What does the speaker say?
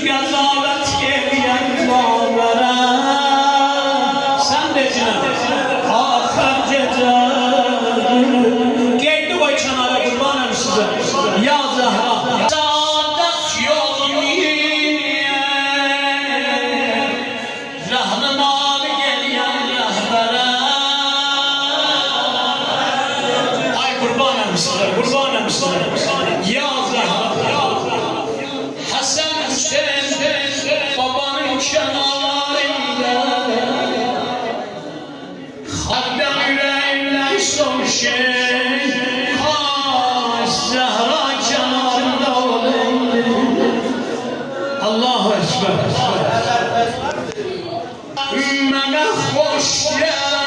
qəzavət eləyən bağlara. Sən decinə, axır gecə. Qeydi qoy kənara, qurbanım sizə. Ya Zəhra, saadət yolun rəhnuman eləyən rəhbərə. Ay qurbanım sizə, qurbanım sizə. Ya Zəhra, Həsən Hüseyin babanın kənarında xəlqdən ürəklər son şey xas Zəhra kənarında olaydı. Allahu Ekber. Mənə xoş gəl